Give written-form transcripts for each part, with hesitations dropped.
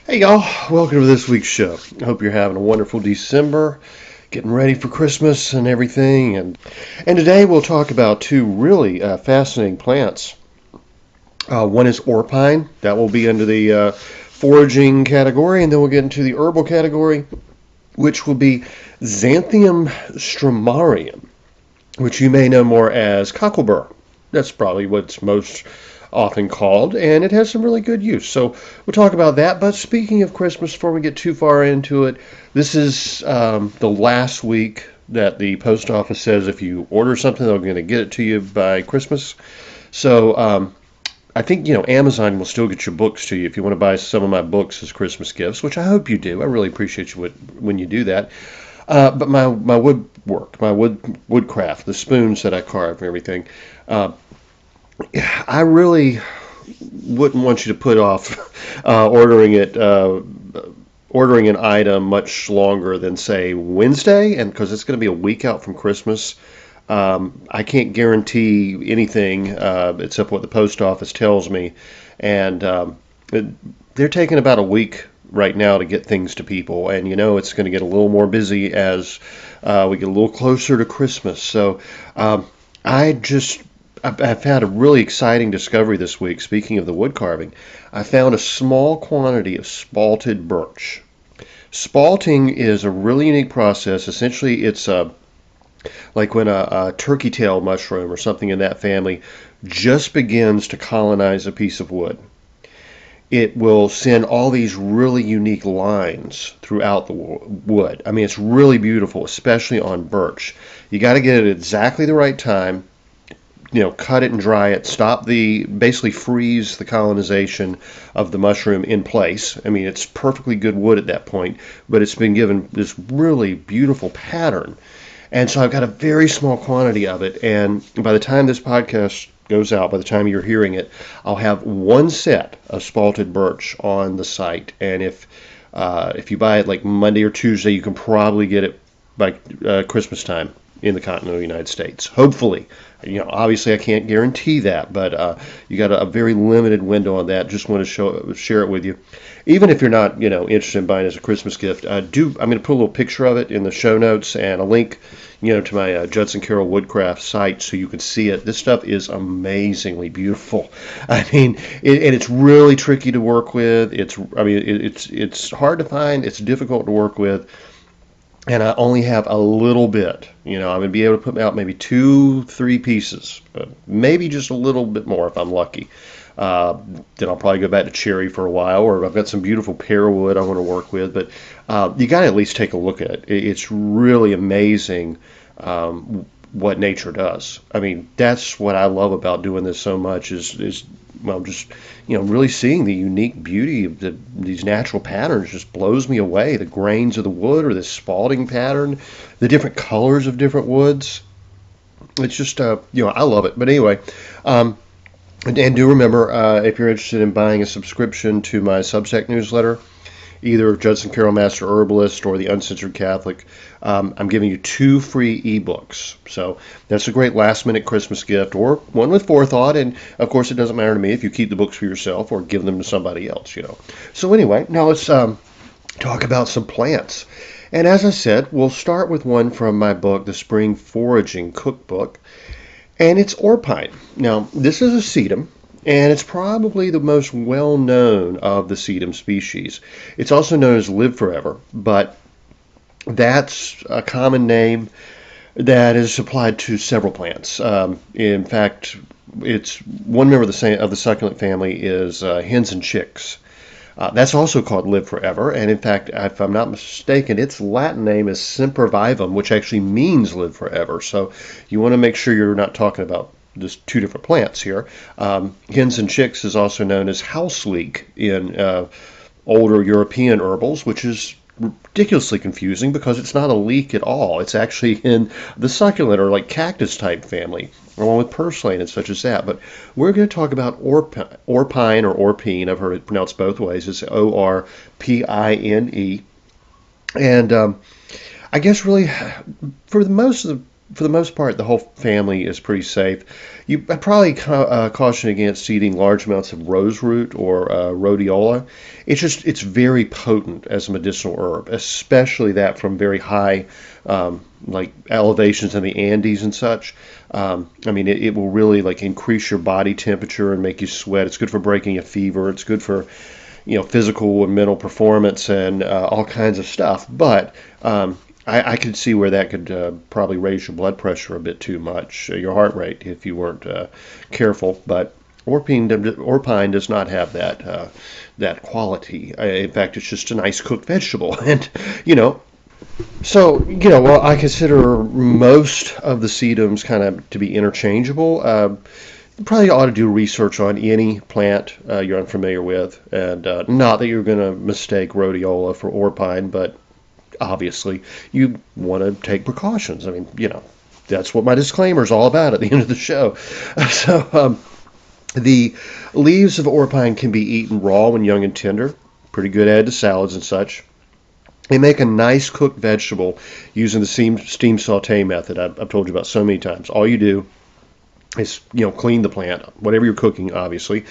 Hey y'all, welcome to this week's show. I hope you're having a wonderful December, getting ready for Christmas and everything. And today we'll talk about two really fascinating plants. One is Orpine, that will be under the foraging category, and then we'll get into the herbal category, which will be Xanthium stromarium, which you may know more as Cocklebur. That's probably what's most often called, and it has some really good use. So we'll talk about that. But speaking of Christmas, before we get too far into it, this is the last week that the post office says if you order something, they're going to get it to you by Christmas. So I think, Amazon will still get your books to you if you want to buy some of my books as Christmas gifts, which I hope you do. I really appreciate you when you do that. But my woodwork, my woodcraft, the spoons that I carve and everything, I really wouldn't want you to put off ordering an item much longer than say Wednesday, and because it's going to be a week out from Christmas. I can't guarantee anything except what the post office tells me, and they're taking about a week right now to get things to people, and it's going to get a little more busy as we get a little closer to Christmas. So I've had a really exciting discovery this week. Speaking of the wood carving, I found a small quantity of spalted birch. Spalting is a really unique process. Essentially, it's like when a turkey tail mushroom or something in that family just begins to colonize a piece of wood. It will send all these really unique lines throughout the wood. I mean, it's really beautiful, especially on birch. You got to get it at exactly the right time. Cut it and dry it, basically freeze the colonization of the mushroom in place. I mean, it's perfectly good wood at that point, but it's been given this really beautiful pattern. And so I've got a very small quantity of it, and by the time this podcast goes out, by the time you're hearing it, I'll have one set of spalted birch on the site. And if you buy it like Monday or Tuesday, you can probably get it by Christmas time in the continental United States. Hopefully. Obviously I can't guarantee that, but you got a very limited window on that. Just want to share it with you. Even if you're not, interested in buying it as a Christmas gift, I'm going to put a little picture of it in the show notes and a link, to my Judson Carroll Woodcraft site so you can see it. This stuff is amazingly beautiful. I mean, and it's really tricky to work with. It's hard to find. It's difficult to work with. And I only have a little bit. I'm going to be able to put out maybe 2-3 pieces, maybe just a little bit more if I'm lucky. Then I'll probably go back to cherry for a while, or I've got some beautiful pear wood I want to work with. But you got to at least take a look at it. It's really amazing what nature does. I mean, that's what I love about doing this so much is just really seeing the unique beauty of these natural patterns just blows me away. The grains of the wood, or this spalting pattern, the different colors of different woods. It's just I love it. But anyway, and do remember, if you're interested in buying a subscription to my Substack newsletter, either Judson Carroll Master Herbalist or the Uncensored Catholic, I'm giving you 2 free ebooks. So that's a great last-minute Christmas gift, or one with forethought. And of course, it doesn't matter to me if you keep the books for yourself or give them to somebody else. So anyway, now let's talk about some plants. And as I said, we'll start with one from my book, The Spring Foraging Cookbook, and it's Orpine. Now, this is a sedum, and it's probably the most well-known of the sedum species. It's also known as Live Forever, but that's a common name that is applied to several plants. In fact, it's one member of the succulent family is hens and chicks. That's also called Live Forever, and in fact, if I'm not mistaken, its Latin name is Sempervivum, which actually means live forever. So you want to make sure you're not talking about just 2 different plants here. Hens and chicks is also known as house leek in older European herbals, which is ridiculously confusing because it's not a leek at all. It's actually in the succulent or like cactus type family, along with purslane and such as that. But we're going to talk about Orpine or Orpine. I've heard it pronounced both ways. It's Orpine. And I guess really for the most part, the whole family is pretty safe. I probably caution against eating large amounts of rose root or rhodiola. It's very potent as a medicinal herb, especially that from very high like elevations in the Andes and such. It will really like increase your body temperature and make you sweat. It's good for breaking a fever. It's good for physical and mental performance and all kinds of stuff. But I could see where that could probably raise your blood pressure a bit too much, your heart rate, if you weren't careful. But Orpine does not have that quality. In fact, it's just a nice cooked vegetable. And, well, I consider most of the sedums kind of to be interchangeable. You probably ought to do research on any plant you're unfamiliar with. And not that you're going to mistake rhodiola for Orpine, but obviously you want to take precautions. That's what my disclaimer is all about at the end of the show. So the leaves of Orpine can be eaten raw when young and tender. Pretty good added to salads and such. They make a nice cooked vegetable using the steam saute method I've told you about so many times. All you do is clean the plant, whatever you're cooking, obviously,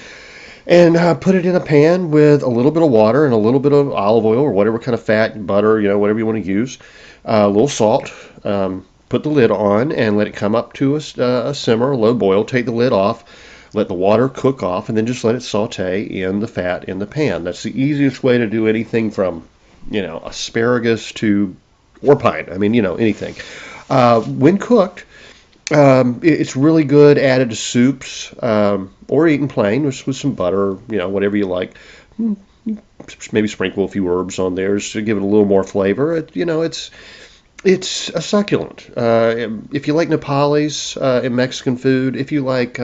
and put it in a pan with a little bit of water and a little bit of olive oil or whatever kind of fat, butter, whatever you want to use, a little salt. Put the lid on and let it come up to a simmer, a low boil. Take the lid off, let the water cook off, and then just let it saute in the fat in the pan. That's the easiest way to do anything from, asparagus to Orpine. Anything. When cooked, it's really good added to soups or eaten plain with some butter, whatever you like. Maybe sprinkle a few herbs on there to give it a little more flavor. It's a succulent. If you like nopales in Mexican food, if you like,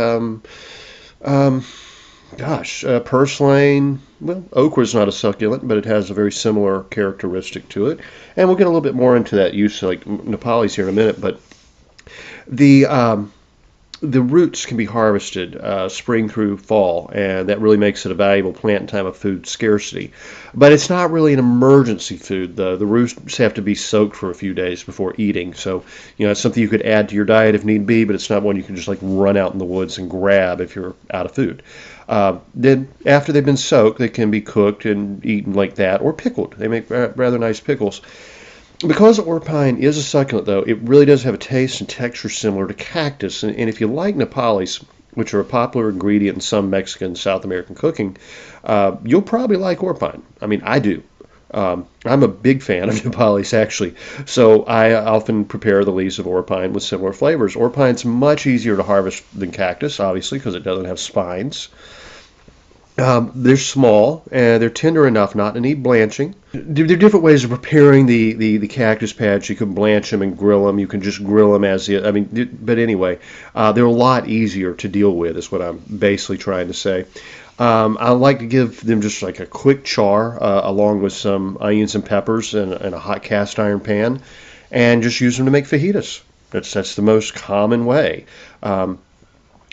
purslane, well, okra is not a succulent, but it has a very similar characteristic to it. And we'll get a little bit more into that use of like nopales here in a minute, but the roots can be harvested spring through fall, and that really makes it a valuable plant in time of food scarcity. But it's not really an emergency food. The roots have to be soaked for a few days before eating. So, it's something you could add to your diet if need be, but it's not one you can just like run out in the woods and grab if you're out of food. Then after they've been soaked, they can be cooked and eaten like that or pickled. They make rather nice pickles. Because Orpine is a succulent, though, it really does have a taste and texture similar to cactus. And if you like nopales, which are a popular ingredient in some Mexican and South American cooking, you'll probably like Orpine. I do. I'm a big fan of nopales, actually. So I often prepare the leaves of Orpine with similar flavors. Orpine's much easier to harvest than cactus, obviously, because it doesn't have spines. They're small, and they're tender enough not to need blanching. There are different ways of preparing the cactus pads. You can blanch them and grill them. You can just grill them as but anyway, they're a lot easier to deal with, is what I'm basically trying to say. I like to give them just like a quick char along with some onions and peppers in a hot cast iron pan, and just use them to make fajitas. That's the most common way.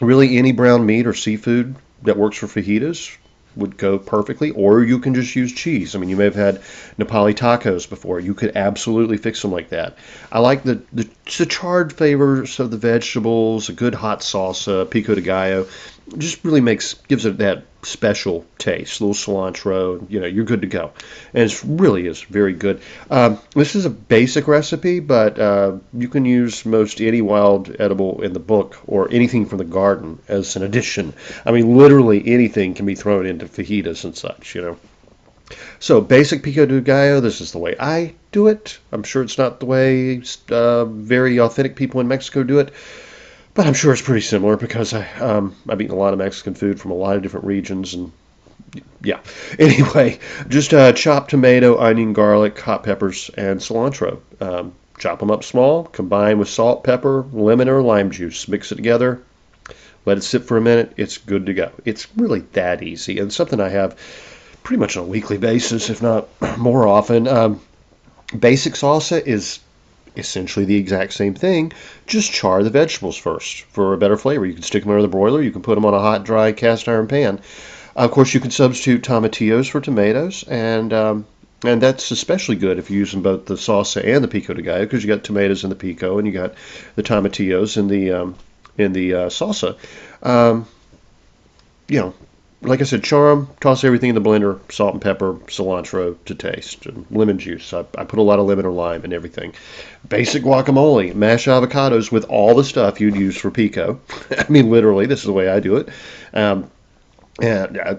Really, any brown meat or seafood that works for fajitas, would go perfectly, or you can just use cheese. I mean, you may have had Nepali tacos before. You could absolutely fix them like that. I like the charred flavors of the vegetables, a good hot salsa, pico de gallo. Just really gives it that special taste. A little cilantro, you're good to go. And it really is very good. This is a basic recipe, but you can use most any wild edible in the book or anything from the garden as an addition. I mean, literally anything can be thrown into fajitas and such. So basic pico de gallo, this is the way I do it. I'm sure it's not the way very authentic people in Mexico do it. But I'm sure it's pretty similar because I've eaten a lot of Mexican food from a lot of different regions, and yeah. Anyway, just chopped tomato, onion, garlic, hot peppers, and cilantro. Chop them up small, combine with salt, pepper, lemon or lime juice. Mix it together, let it sit for a minute. It's good to go. It's really that easy, and something I have pretty much on a weekly basis, if not more often. Basic salsa is essentially the exact same thing. Just char the vegetables first for a better flavor. You can stick them under the broiler. You can put them on a hot, dry cast iron pan. Of course, you can substitute tomatillos for tomatoes, and that's especially good if you're using both the salsa and the pico de gallo, because you got tomatoes in the pico and you got the tomatillos in the salsa. Like I said, char them, toss everything in the blender, salt and pepper, cilantro to taste, and lemon juice. I put a lot of lemon or lime in everything. Basic guacamole, mash avocados with all the stuff you'd use for pico. I mean, literally, this is the way I do it. And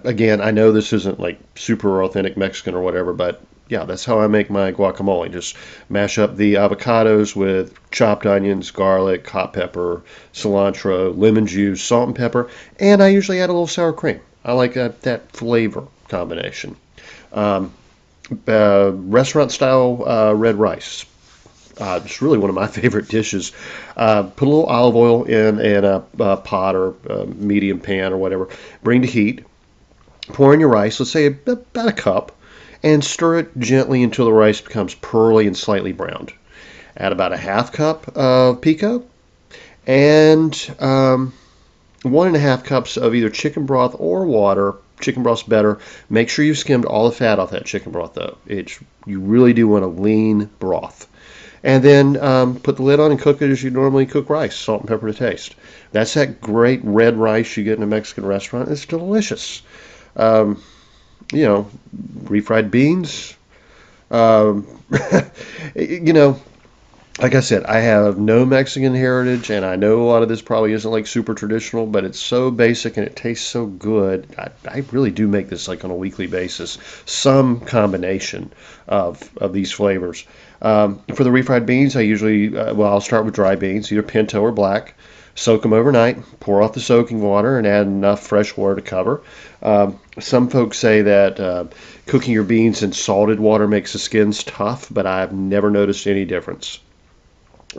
again, I know this isn't like super authentic Mexican or whatever, but yeah, that's how I make my guacamole. Just mash up the avocados with chopped onions, garlic, hot pepper, cilantro, lemon juice, salt and pepper, and I usually add a little sour cream. I like that flavor combination. Restaurant-style red rice. It's really one of my favorite dishes. Put a little olive oil in a pot or a medium pan or whatever. Bring to heat. Pour in your rice, let's say about a cup, and stir it gently until the rice becomes pearly and slightly browned. Add about a half cup of pico and 1.5 cups of either chicken broth or water. Chicken broth's better. Make sure you've skimmed all the fat off that chicken broth, though. You really do want a lean broth. And then put the lid on and cook it as you normally cook rice, salt and pepper to taste. That's that great red rice you get in a Mexican restaurant. It's delicious. Refried beans. Like I said, I have no Mexican heritage, and I know a lot of this probably isn't like super traditional, but it's so basic and it tastes so good. I really do make this like on a weekly basis, some combination of these flavors. For the refried beans, I usually, I'll start with dry beans, either pinto or black. Soak them overnight, pour off the soaking water, and add enough fresh water to cover. Some folks say that cooking your beans in salted water makes the skins tough, but I've never noticed any difference.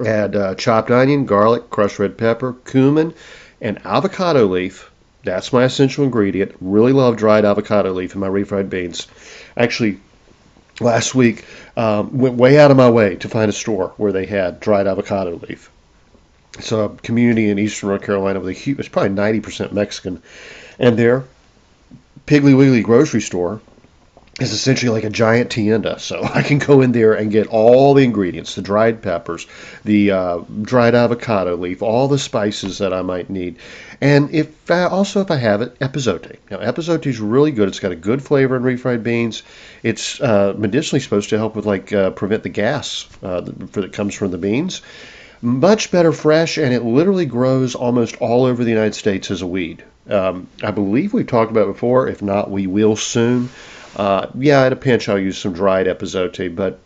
Add chopped onion, garlic, crushed red pepper, cumin, and avocado leaf. That's my essential ingredient. Really love dried avocado leaf in my refried beans. Actually, last week, went way out of my way to find a store where they had dried avocado leaf. It's a community in eastern North Carolina with it's probably 90% Mexican. And their Piggly Wiggly grocery store is essentially like a giant tienda. So I can go in there and get all the ingredients, the dried peppers, the dried avocado leaf, all the spices that I might need. And if I have it, epazote. Now, epazote is really good. It's got a good flavor in refried beans. It's medicinally supposed to help with prevent the gas that comes from the beans. Much better fresh, and it literally grows almost all over the United States as a weed. I believe we've talked about it before. If not, we will soon. At a pinch, I'll use some dried epazote, but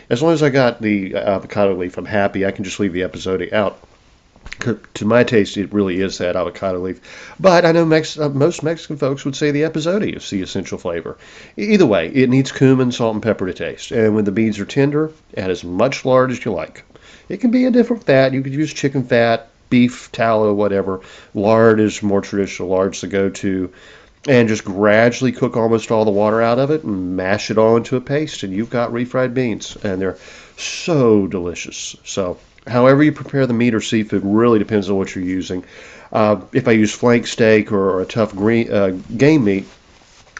as long as I got the avocado leaf, I'm happy. I can just leave the epazote out. To my taste, it really is that avocado leaf. But I know most Mexican folks would say the epazote is the essential flavor. Either way, it needs cumin, salt, and pepper to taste. And when the beans are tender, add as much lard as you like. It can be a different fat. You could use chicken fat, beef, tallow, whatever. Lard is more traditional. Lard's the go-to. And just gradually cook almost all the water out of it and mash it all into a paste, and you've got refried beans. And they're so delicious. So However you prepare the meat or seafood really depends on what you're using. If I use flank steak or a tough game meat,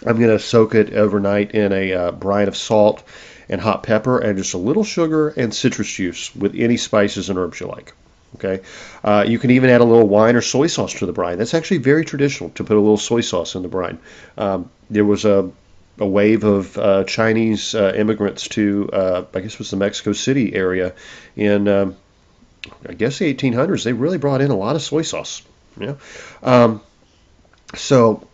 I'm going to soak it overnight in a brine of salt and hot pepper and just a little sugar and citrus juice with any spices and herbs you like. Okay, you can even add a little wine or soy sauce to the brine. That's actually very traditional to put a little soy sauce in the brine. There was a wave of Chinese immigrants to, I guess it was the Mexico City area in, I guess the 1800s. They really brought in a lot of soy sauce. Yeah. Um, so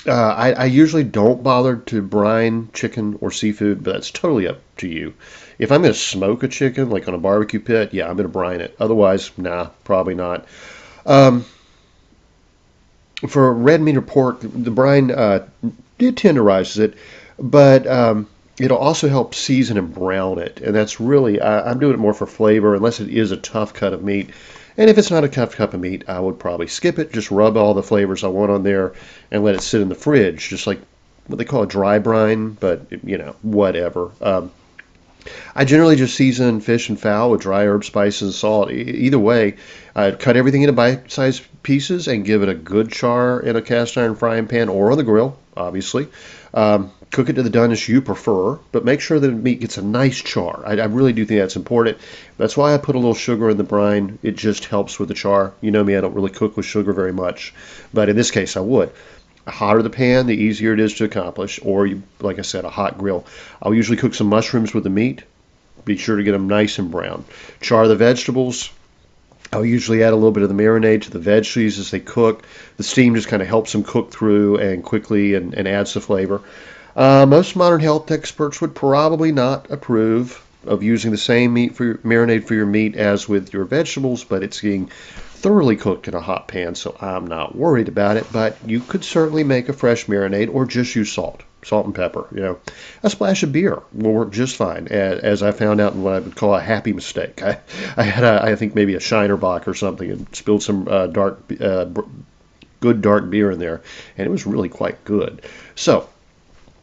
I usually don't bother to brine chicken or seafood, but that's totally up to you. If I'm going to smoke a chicken, like on a barbecue pit, yeah, I'm going to brine it. Otherwise, nah, probably not. Um, for red meat or pork, the brine it tenderizes it, but it'll also help season and brown it. And that's really, I'm doing it more for flavor, unless it is a tough cut of meat. And if it's not a tough cup of meat, I would probably skip it, just rub all the flavors I want on there, and let it sit in the fridge, just like what they call a dry brine, but whatever. I generally just season fish and fowl with dry herbs, spices, and salt. Either way, I cut everything into bite-sized pieces and give it a good char in a cast iron frying pan or on the grill, obviously. Cook it to the doneness you prefer, but make sure that the meat gets a nice char. I really do think that's important. That's why I put a little sugar in the brine. It just helps with the char. You know me, I don't really cook with sugar very much, but in this case I would. The hotter the pan, the easier it is to accomplish, or like I said, a hot grill. I'll usually cook some mushrooms with the meat. Be sure to get them nice and brown. Char the vegetables. I'll usually add a little bit of the marinade to the veggies as they cook. The steam just kind of helps them cook through and quickly and adds the flavor. Most modern health experts would probably not approve of using the same marinade for your meat as with your vegetables, but it's getting thoroughly cooked in a hot pan, so I'm not worried about it. But you could certainly make a fresh marinade or just use salt and pepper. A splash of beer will work just fine, as I found out in what I would call a happy mistake. I had I think maybe a Shiner Bock or something and spilled some good dark beer in there, and it was really quite good. So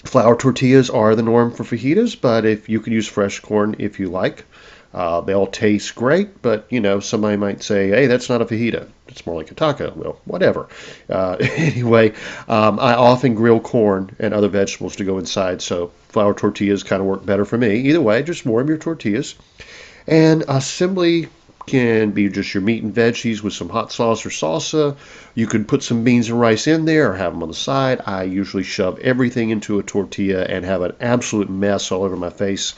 flour tortillas are the norm for fajitas, but if you can use fresh corn if you like. They all taste great, but somebody might say, "Hey, that's not a fajita. It's more like a taco." Well, whatever. Anyway, I often grill corn and other vegetables to go inside, so flour tortillas kind of work better for me. Either way, just warm your tortillas, and assembly can be just your meat and veggies with some hot sauce or salsa. You can put some beans and rice in there or have them on the side. I usually shove everything into a tortilla and have an absolute mess all over my face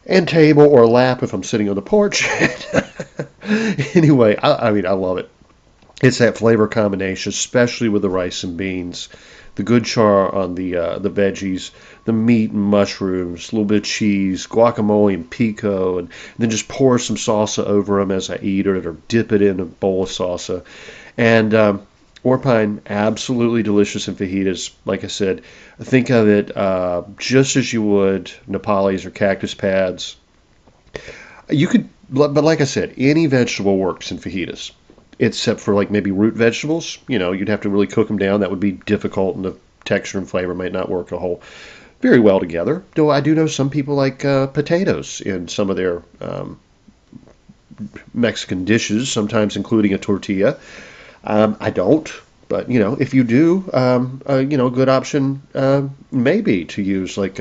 and table or lap if I'm sitting on the porch. Anyway, I mean, I love it. It's that flavor combination, especially with the rice and beans, the good char on the veggies, the meat and mushrooms, a little bit of cheese, guacamole and pico, and then just pour some salsa over them as I eat it, or dip it in a bowl of salsa. And Orpine, absolutely delicious in fajitas. Like I said, think of it just as you would Nepalese or cactus pads. You could, but like I said, any vegetable works in fajitas, except for like maybe root vegetables. You'd have to really cook them down. That would be difficult, and the texture and flavor might not work very well together. Though I do know some people like potatoes in some of their Mexican dishes, sometimes including a tortilla. I don't, but if you do, a good option maybe to use like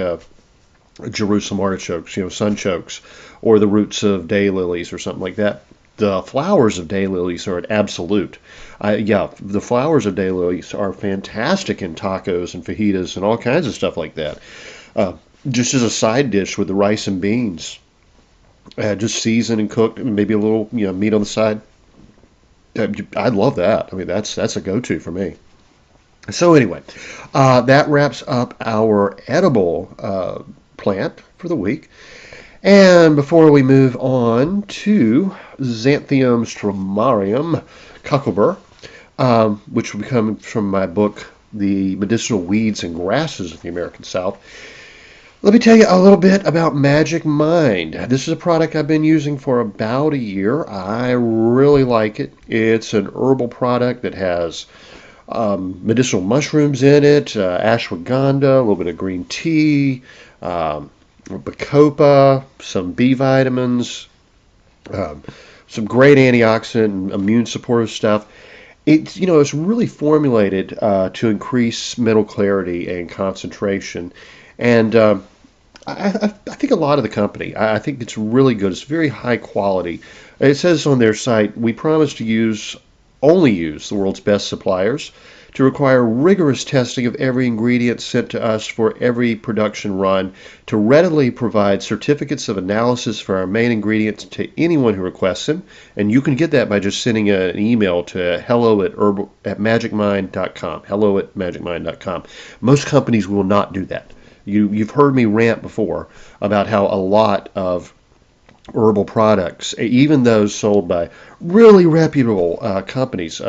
Jerusalem artichokes, sunchokes, or the roots of daylilies or something like that. The flowers of daylilies are an absolute. The flowers of daylilies are fantastic in tacos and fajitas and all kinds of stuff like that. Just as a side dish with the rice and beans, just season and cook, maybe a little meat on the side. I love that. I mean, that's a go-to for me. So anyway, that wraps up our edible plant for the week. And before we move on to Xanthium stromarium, Cocklebur, which will be coming from my book, The Medicinal Weeds and Grasses of the American South, let me tell you a little bit about Magic Mind. This is a product I've been using for about a year. I really like it. It's an herbal product that has medicinal mushrooms in it, ashwagandha, a little bit of green tea, bacopa, some B vitamins, Um, some great antioxidant and immune supportive stuff. It's really formulated to increase mental clarity and concentration. And I think a lot of the company, I think it's really good. It's very high quality. It says on their site, we promise to only use the world's best suppliers, to require rigorous testing of every ingredient sent to us for every production run, to readily provide certificates of analysis for our main ingredients to anyone who requests them. And you can get that by just sending an email to hello@magicmind.com. Hello@magicmind.com. Most companies will not do that. You've heard me rant before about how a lot of herbal products, even those sold by really reputable companies.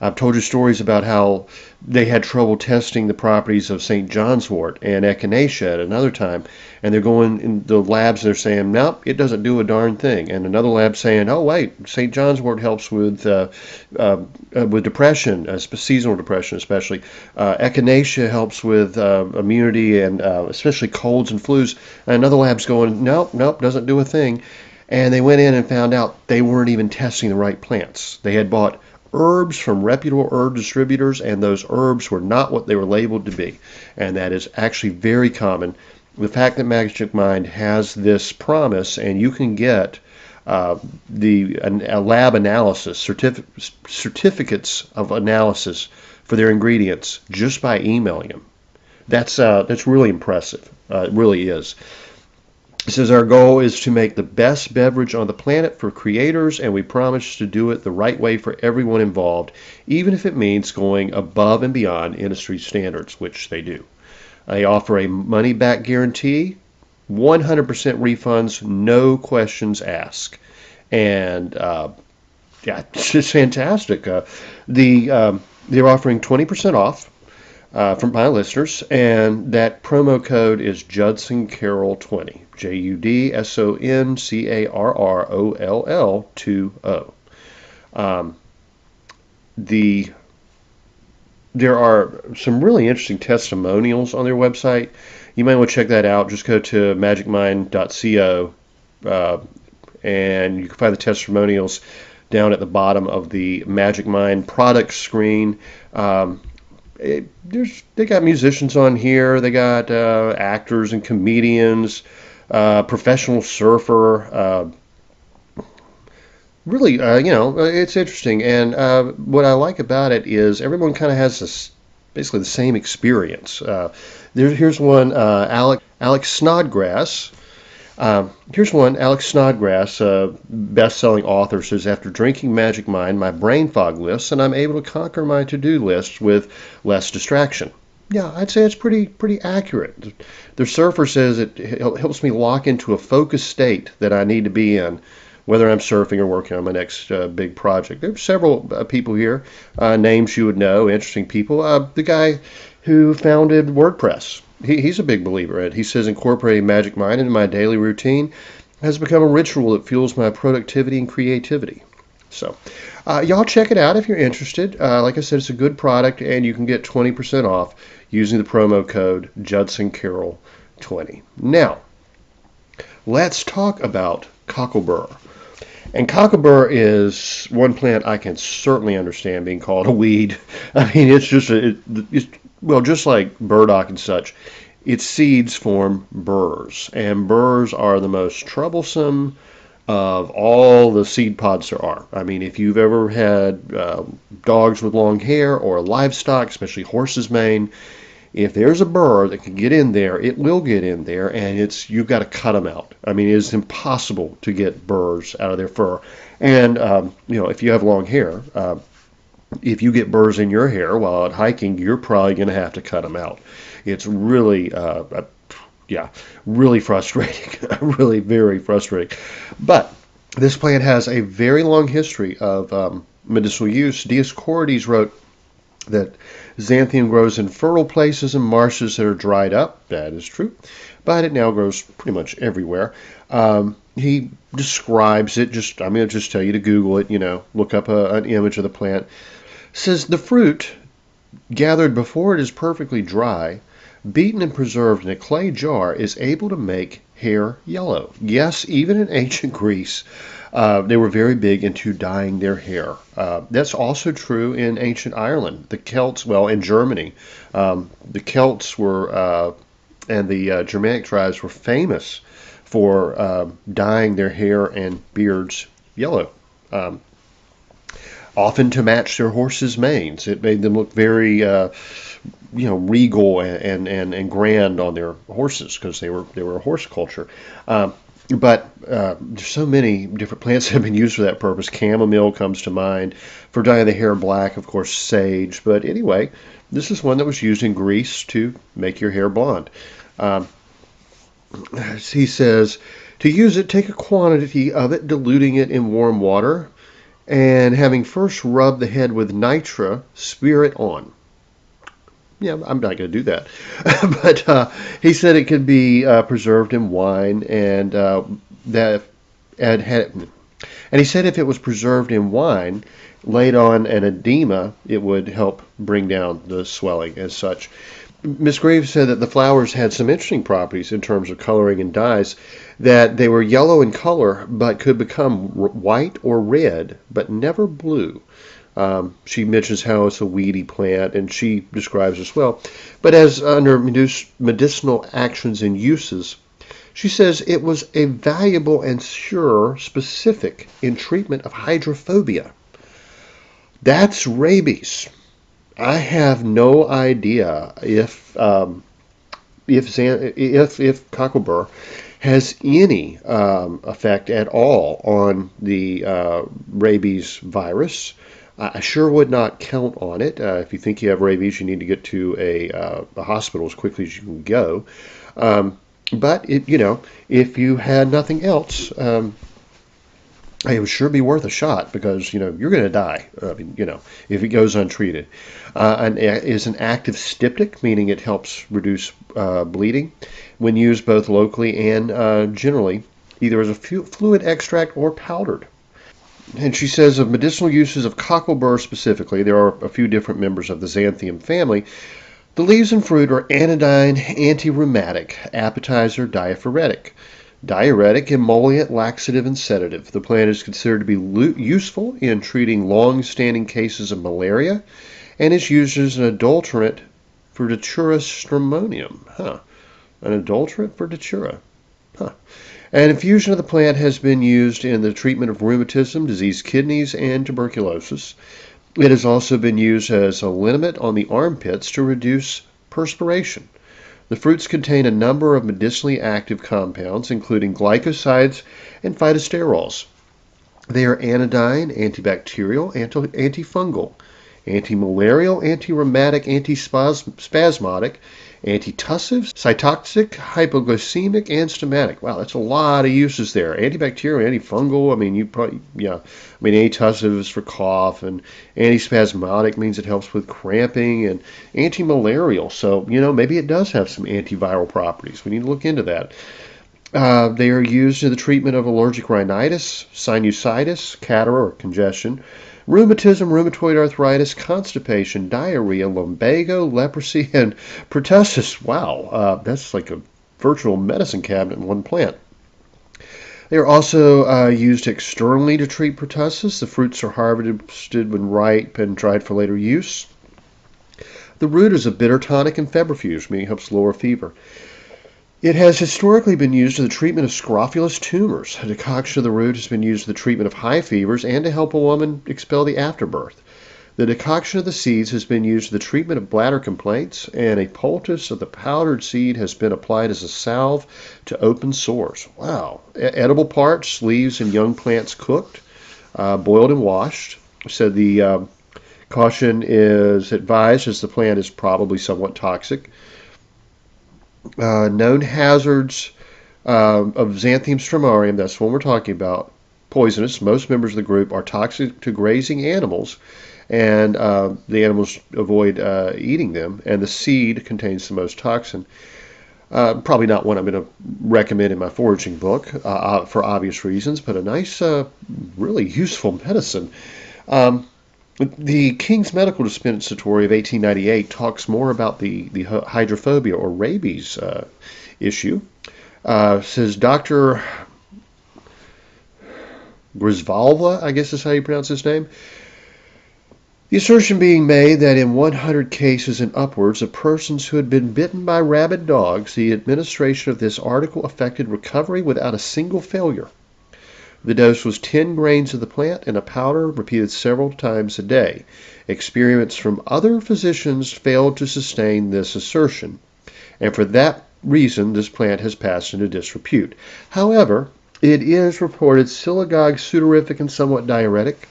I've told you stories about how they had trouble testing the properties of St. John's wort and echinacea at another time, and they're going in the labs and they're saying, nope, it doesn't do a darn thing. And another lab saying, oh wait, St. John's wort helps with depression, seasonal depression especially. Echinacea helps with immunity and especially colds and flus. And another lab's going, nope, doesn't do a thing. And they went in and found out they weren't even testing the right plants. They had bought herbs from reputable herb distributors, and those herbs were not what they were labeled to be. And that is actually very common. The fact that Magic Mind has this promise, and you can get a lab analysis, certificates of analysis for their ingredients just by emailing them. That's really impressive. It really is. It says our goal is to make the best beverage on the planet for creators, and we promise to do it the right way for everyone involved, even if it means going above and beyond industry standards, which they do. They offer a money-back guarantee, 100% refunds, no questions asked. And yeah, it's just fantastic. They're offering 20% off from my listeners, and that promo code is JudsonCarroll20, JudsonCarroll20. There are some really interesting testimonials on their website. You might want to check that out. Just go to magicmind.co, and you can find the testimonials down at the bottom of the Magic Mind product screen. They got musicians on here. They got actors and comedians, professional surfer. Really, it's interesting. And what I like about it is everyone kind of has basically the same experience. Here's one, Alex Snodgrass. Here's one, Alex Snodgrass, best-selling author, says, after drinking Magic Mind, my brain fog lifts, and I'm able to conquer my to-do list with less distraction. Yeah, I'd say it's pretty accurate. The surfer says it helps me lock into a focused state that I need to be in, whether I'm surfing or working on my next big project. There are several people here, names you would know, interesting people. The guy who founded WordPress. He's a big believer in it. He says incorporating Magic Mind into my daily routine has become a ritual that fuels my productivity and creativity. So y'all check it out if you're interested. Like I said, it's a good product, and you can get 20% off using the promo code JudsonCarroll20. Now, let's talk about Cocklebur. And Cocklebur is one plant I can certainly understand being called a weed. I mean, it's just just like burdock and such, its seeds form burrs, and burrs are the most troublesome of all the seed pods there are. I mean, if you've ever had dogs with long hair or livestock, especially horse's mane, if there's a burr that can get in there, it will get in there, and you've got to cut them out. I mean, it is impossible to get burrs out of their fur. And if you have long hair, if you get burrs in your hair while out hiking, you're probably going to have to cut them out. It's really, really frustrating, really very frustrating. But this plant has a very long history of medicinal use. Dioscorides wrote that xanthium grows in fertile places and marshes that are dried up. That is true, but it now grows pretty much everywhere. He describes it. I'm going to just tell you to Google it. Look up an image of the plant. It says the fruit, gathered before it is perfectly dry, beaten and preserved in a clay jar, is able to make hair yellow. Yes, even in ancient Greece, they were very big into dyeing their hair. That's also true in ancient Ireland. The Celts, well, in Germany, the Celts were, and the Germanic tribes were famous for dyeing their hair and beards yellow. Often to match their horses' manes. It made them look very, regal and grand on their horses because they were a horse culture. But there's so many different plants that have been used for that purpose. Chamomile comes to mind. For dyeing the hair black, of course, sage. But anyway, this is one that was used in Greece to make your hair blonde. He says, to use it, take a quantity of it, diluting it in warm water, and having first rubbed the head with nitra, smear it on. Yeah, I'm not going to do that. But he said it could be preserved in wine, and he said if it was preserved in wine, laid on an edema, it would help bring down the swelling as such. Miss Graves said that the flowers had some interesting properties in terms of coloring and dyes, that they were yellow in color but could become white or red, but never blue. She mentions how it's a weedy plant, and she describes as well. But as under medicinal actions and uses, she says it was a valuable and sure specific in treatment of hydrophobia. That's rabies. I have no idea if Cocklebur has any effect at all on the rabies virus. I sure would not count on it. If you think you have rabies, you need to get to a hospital as quickly as you can go. But if you had nothing else, it would sure be worth a shot because you're going to die. If it goes untreated. And is an active styptic, meaning it helps reduce bleeding when used both locally and generally, either as a fluid extract or powdered. And she says of medicinal uses of Cocklebur specifically, there are a few different members of the xanthium family. The leaves and fruit are anodyne, anti-rheumatic, appetizer, diaphoretic, diuretic, emollient, laxative, and sedative. The plant is considered to be useful in treating long-standing cases of malaria and is used as an adulterant for Datura stramonium. An adulterant for Datura. An infusion of the plant has been used in the treatment of rheumatism, diseased kidneys, and tuberculosis. It has also been used as a liniment on the armpits to reduce perspiration. The fruits contain a number of medicinally active compounds, including glycosides and phytosterols. They are anodyne, antibacterial, antifungal, antimalarial, anti-rheumatic, antispasmodic, antitussive, cytotoxic, hypoglycemic, and stomatic. Wow, that's a lot of uses there. Antibacterial, antifungal. Antitussive is for cough, and antispasmodic means it helps with cramping, and antimalarial. So maybe it does have some antiviral properties. We need to look into that. They are used in the treatment of allergic rhinitis, sinusitis, catarrh or congestion, rheumatism, rheumatoid arthritis, constipation, diarrhea, lumbago, leprosy, and pertussis. Wow, that's like a virtual medicine cabinet in one plant. They are also used externally to treat pertussis. The fruits are harvested when ripe and dried for later use. The root is a bitter tonic and febrifuge, meaning it helps lower fever. It has historically been used in the treatment of scrofulous tumors. A decoction of the root has been used in the treatment of high fevers and to help a woman expel the afterbirth. The decoction of the seeds has been used in the treatment of bladder complaints, and a poultice of the powdered seed has been applied as a salve to open sores. Wow. Edible parts, leaves, and young plants cooked, boiled and washed. Said the caution is advised as the plant is probably somewhat toxic. Known hazards of Xanthium stramonium, that's what we're talking about, poisonous. Most members of the group are toxic to grazing animals, and the animals avoid eating them, and the seed contains the most toxin. Probably not one I'm going to recommend in my foraging book for obvious reasons, but a nice, really useful medicine. The King's Medical Dispensatory of 1898 talks more about the hydrophobia or rabies issue. Says Dr. Grisvalva, I guess is how you pronounce his name. The assertion being made that in 100 cases and upwards of persons who had been bitten by rabid dogs, the administration of this article affected recovery without a single failure. The dose was 10 grains of the plant in a powder repeated several times a day. Experiments from other physicians failed to sustain this assertion, and for that reason this plant has passed into disrepute. However, it is reported siligogue, sudorific, and somewhat diuretic.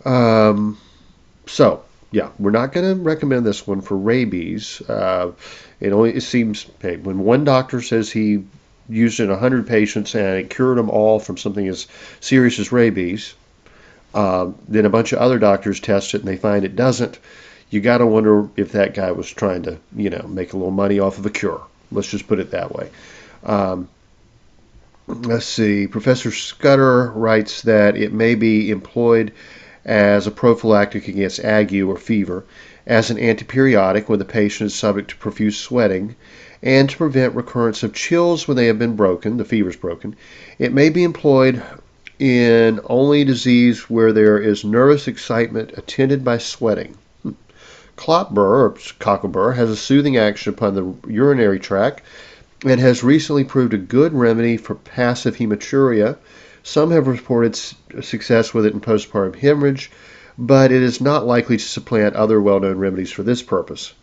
We're not going to recommend this one for rabies. It seems, hey, when one doctor says he used it in 100 patients and it cured them all from something as serious as rabies, then a bunch of other doctors test it and they find it doesn't. You got to wonder if that guy was trying to, make a little money off of a cure. Let's just put it that way. Let's see. Professor Scudder writes that it may be employed as a prophylactic against ague or fever, as an antiperiodic when the patient is subject to profuse sweating, and to prevent recurrence of chills when they have been broken, the fever's broken. It may be employed in only disease where there is nervous excitement attended by sweating. Cocklebur has a soothing action upon the urinary tract and has recently proved a good remedy for passive hematuria. Some have reported success with it in postpartum hemorrhage, but it is not likely to supplant other well-known remedies for this purpose.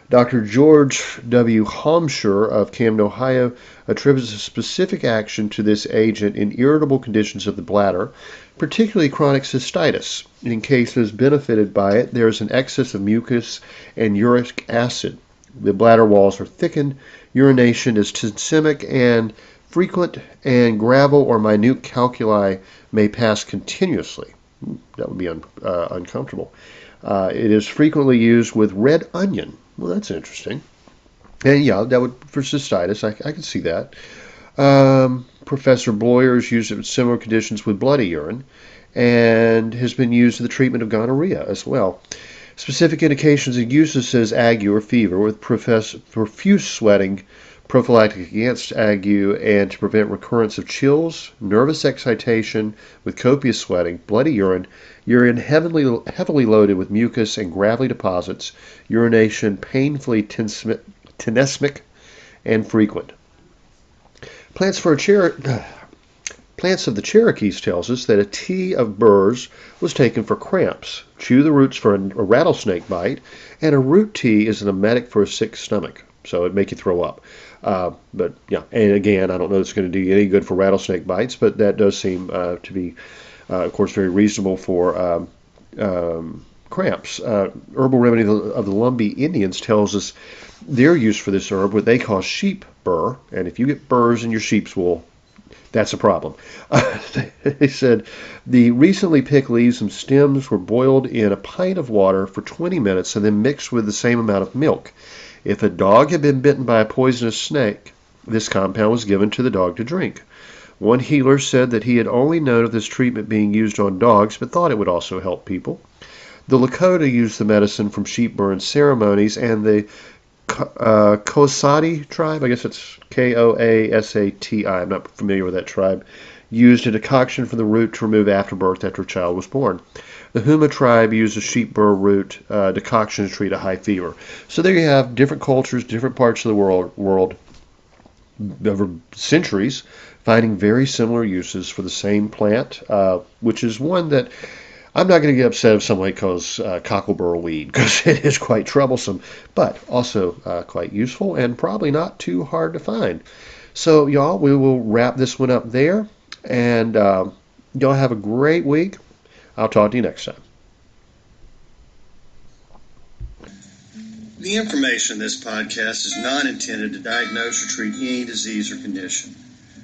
Dr. George W. Homscher of Camden, Ohio, attributes a specific action to this agent in irritable conditions of the bladder, particularly chronic cystitis. In cases benefited by it, there is an excess of mucus and uric acid. The bladder walls are thickened, urination is tensemic and frequent, and gravel or minute calculi may pass continuously. That would be uncomfortable. It is frequently used with red onion. Well, that's interesting. And that would, for cystitis, I can see that. Professor Bloyers used it in similar conditions with bloody urine, and has been used in the treatment of gonorrhea as well. Specific indications and uses says ague or fever with profuse sweating, prophylactic against ague, and to prevent recurrence of chills, nervous excitation with copious sweating, bloody urine heavily loaded with mucus and gravelly deposits, urination painfully tenesmic and frequent. Plants of the Cherokees tells us that a tea of burrs was taken for cramps. Chew the roots for a rattlesnake bite, and a root tea is an emetic for a sick stomach, so it'd make you throw up. And again, I don't know if it's going to do any good for rattlesnake bites, but that does seem to be, of course, very reasonable for cramps. Herbal Remedy of the Lumbee Indians tells us their use for this herb, what they call sheep burr, and if you get burrs in your sheep's wool, that's a problem. They said the recently picked leaves and stems were boiled in a pint of water for 20 minutes and then mixed with the same amount of milk. If a dog had been bitten by a poisonous snake, this compound was given to the dog to drink. One healer said that he had only known of this treatment being used on dogs, but thought it would also help people. The Lakota used the medicine from sheep burn ceremonies, and the Koasati tribe, I guess it's Koasati, I'm not familiar with that tribe, used a decoction from the root to remove afterbirth after a child was born. The Huma tribe used a sheep burr root decoction to treat a high fever. So there you have different cultures, different parts of the world over centuries finding very similar uses for the same plant, which is one that I'm not going to get upset if somebody calls Cocklebur weed, because it is quite troublesome, but also quite useful and probably not too hard to find. So, y'all, we will wrap this one up there, and y'all have a great week. I'll talk to you next time. The information in this podcast is not intended to diagnose or treat any disease or condition.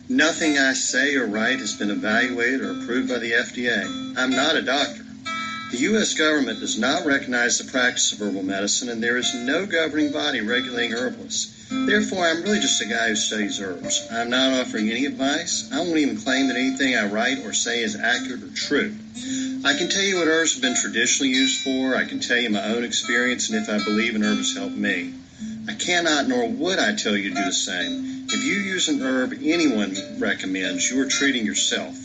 Nothing I say or write has been evaluated or approved by the FDA. I'm not a doctor. The U.S. government does not recognize the practice of herbal medicine, and there is no governing body regulating herbalists. Therefore, I'm really just a guy who studies herbs. I'm not offering any advice. I won't even claim that anything I write or say is accurate or true. I can tell you what herbs have been traditionally used for. I can tell you my own experience and if I believe an herb has helped me. I cannot nor would I tell you to do the same. If you use an herb anyone recommends, you are treating yourself.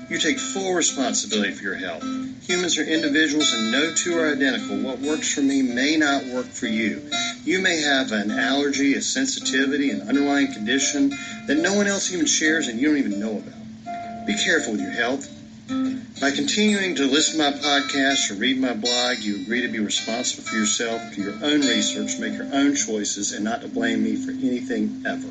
You take full responsibility for your health. Humans are individuals and no two are identical. What works for me may not work for you. You may have an allergy, a sensitivity, an underlying condition that no one else even shares and you don't even know about. Be careful with your health. By continuing to listen to my podcast or read my blog, you agree to be responsible for yourself, do your own research, make your own choices, and not to blame me for anything ever.